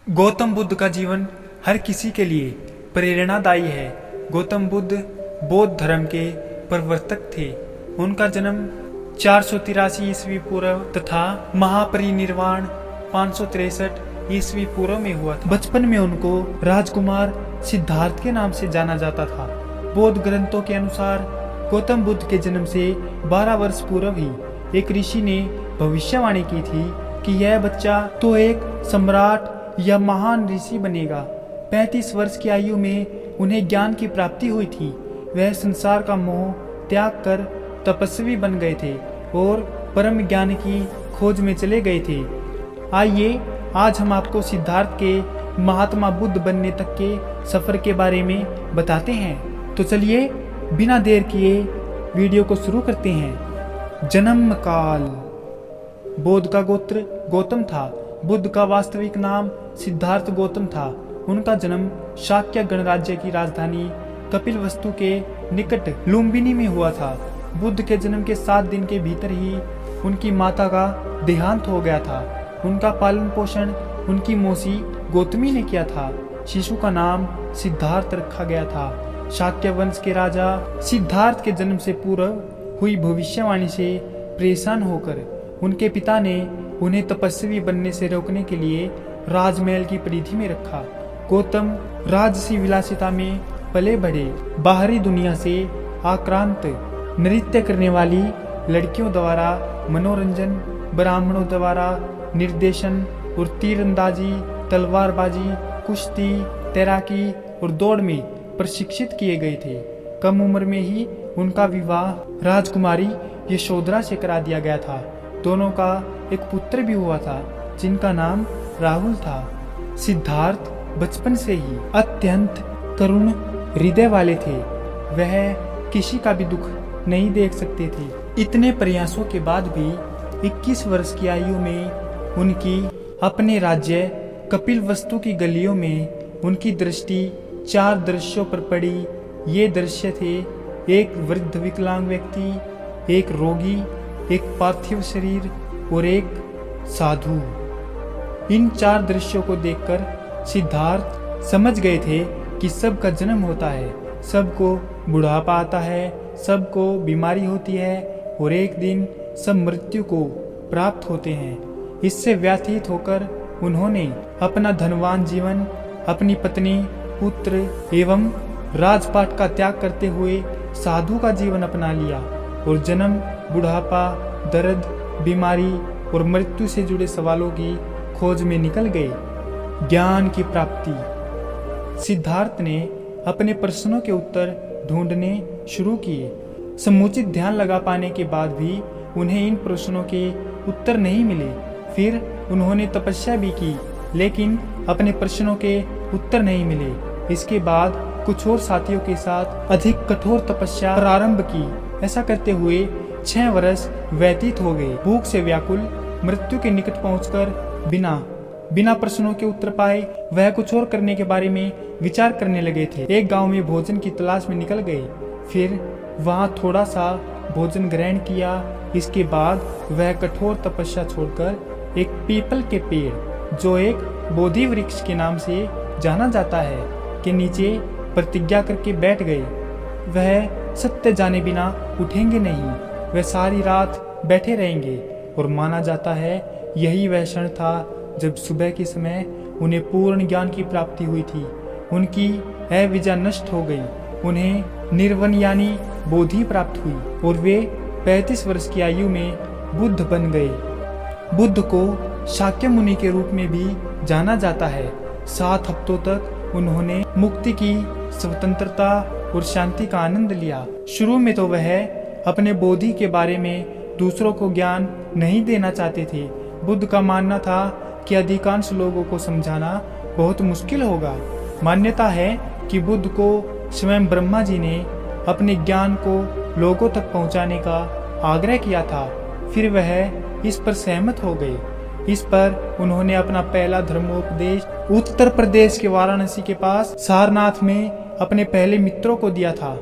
गौतम बुद्ध का जीवन हर किसी के लिए प्रेरणादायी है। गौतम बुद्ध बौद्ध धर्म के प्रवर्तक थे। उनका जन्म 483 ईस्वी पूर्व तथा महापरिनिर्वाण 563 ईस्वी पूर्व में हुआ था। बचपन में उनको राजकुमार सिद्धार्थ के नाम से जाना जाता था। बौद्ध ग्रंथों के अनुसार गौतम बुद्ध के जन्म से 12 वर्ष पूर्व ही एक ऋषि ने भविष्यवाणी की थी कि यह बच्चा तो एक सम्राट या महान ऋषि बनेगा। 35 वर्ष की आयु में उन्हें ज्ञान की प्राप्ति हुई थी। वह संसार का मोह त्याग कर तपस्वी बन गए थे और परम ज्ञान की खोज में चले गए थे। आइए आज हम आपको सिद्धार्थ के महात्मा बुद्ध बनने तक के सफर के बारे में बताते हैं। तो चलिए बिना देर किए वीडियो को शुरू करते हैं। जन्म काल। बौद्ध का गोत्र गौतम था। बुद्ध का वास्तविक नाम सिद्धार्थ गौतम था। उनका जन्म शाक्य गणराज्य की राजधानी कपिलवस्तु के निकट लुम्बिनी में हुआ था। बुद्ध के जन्म के 7 दिन के भीतर ही उनकी माता का देहांत हो गया था। उनका पालन पोषण उनकी मौसी गौतमी ने किया था। शिशु का नाम सिद्धार्थ रखा गया था। शाक्य वंश के राजा सिद्धार्थ के जन्म से पूर्व हुई भविष्यवाणी से परेशान होकर उनके पिता ने उन्हें तपस्वी बनने से रोकने के लिए राजमहल की परिधि में रखा। गौतम राजसी विलासिता में पले बढ़े। बाहरी दुनिया से आक्रांत नृत्य करने वाली लड़कियों द्वारा मनोरंजन, ब्राह्मणों द्वारा निर्देशन और तीरंदाजी, तलवारबाजी, कुश्ती, तैराकी और दौड़ में प्रशिक्षित किए गए थे। कम उम्र में ही उनका विवाह राजकुमारी यशोधरा से करा दिया गया था। दोनों का एक पुत्र भी हुआ था जिनका नाम राहुल था। सिद्धार्थ बचपन से ही अत्यंत करुण हृदय वाले थे। वह किसी का भी दुख नहीं देख सकते थे। इतने प्रयासों के बाद भी 21 वर्ष की आयु में उनकी अपने राज्य कपिलवस्तु की गलियों में उनकी दृष्टि 4 दृश्यों पर पड़ी। ये दृश्य थे: एक वृद्ध विकलांग व्यक्ति, एक रोगी, एक पार्थिव शरीर और एक साधु। इन 4 दृश्यों को देखकर सिद्धार्थ समझ गए थे कि सबका जन्म होता है, सबको बुढ़ापा आता है, सबको बीमारी होती है और एक दिन सब मृत्यु को प्राप्त होते हैं। इससे व्यथित होकर उन्होंने अपना धनवान जीवन, अपनी पत्नी, पुत्र एवं राजपाट का त्याग करते हुए साधु का जीवन अपना लिया और जन्म, बुढ़ापा, दर्द, बीमारी और मृत्यु से जुड़े सवालों की खोज में निकल गए। ज्ञान की प्राप्ति। सिद्धार्थ ने अपने प्रश्नों के उत्तर ढूंढने शुरू किए। समुचित ध्यान लगा पाने के बाद भी उन्हें इन प्रश्नों के उत्तर नहीं मिले। फिर उन्होंने तपस्या भी की, लेकिन अपने प्रश्नों के उत्तर नहीं मिले। इसके बाद कुछ और साथियों के साथ अधिक कठोर तपस्या प्रारंभ की। ऐसा करते हुए 6 वर्ष व्यतीत हो गए। भूख से व्याकुल, मृत्यु के निकट पहुंचकर बिना प्रश्नों के उत्तर पाए वह कुछ और करने के बारे में विचार करने लगे थे। एक गांव में भोजन की तलाश में निकल गए। फिर वहां थोड़ा सा भोजन ग्रहण किया। इसके बाद वह कठोर तपस्या छोड़कर एक पीपल के पेड़, जो एक बोधि वृक्ष के नाम से जाना जाता है, के नीचे प्रतिज्ञा करके बैठ गए। वह सत्य जाने बिना उठेंगे नहीं। वह सारी रात बैठे रहेंगे और माना जाता है यही वह क्षण था जब सुबह के समय उन्हें पूर्ण ज्ञान की प्राप्ति हुई थी। उनकी अविद्या नष्ट हो गई। उन्हें निर्वाण यानी बोधि प्राप्त हुई और वे 35 वर्ष की आयु में बुद्ध बन गए। बुद्ध को शाक्य मुनि के रूप में भी जाना जाता है। 7 हफ्तों तक उन्होंने मुक्ति की, स्वतंत्रता और शांति का आनंद लिया। शुरू में तो वह अपने बोधि के बारे में दूसरों को ज्ञान नहीं देना चाहते थे। बुद्ध का मानना था कि अधिकांश लोगों को समझाना बहुत मुश्किल होगा। मान्यता है कि बुद्ध को स्वयं ब्रह्मा जी ने अपने ज्ञान को लोगों तक पहुंचाने का आग्रह किया था। फिर वह इस पर सहमत हो गए। इस पर उन्होंने अपना पहला धर्मोपदेश उत्तर प्रदेश के वाराणसी के पास सारनाथ में अपने पहले मित्रों को दिया था।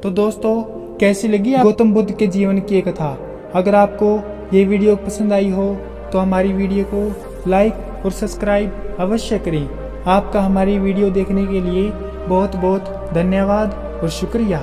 तो दोस्तों, कैसी लगी गौतम बुद्ध के जीवन की कथा? अगर आपको ये वीडियो पसंद आई हो तो हमारी वीडियो को लाइक और सब्सक्राइब अवश्य करें। आपका हमारी वीडियो देखने के लिए बहुत बहुत धन्यवाद और शुक्रिया।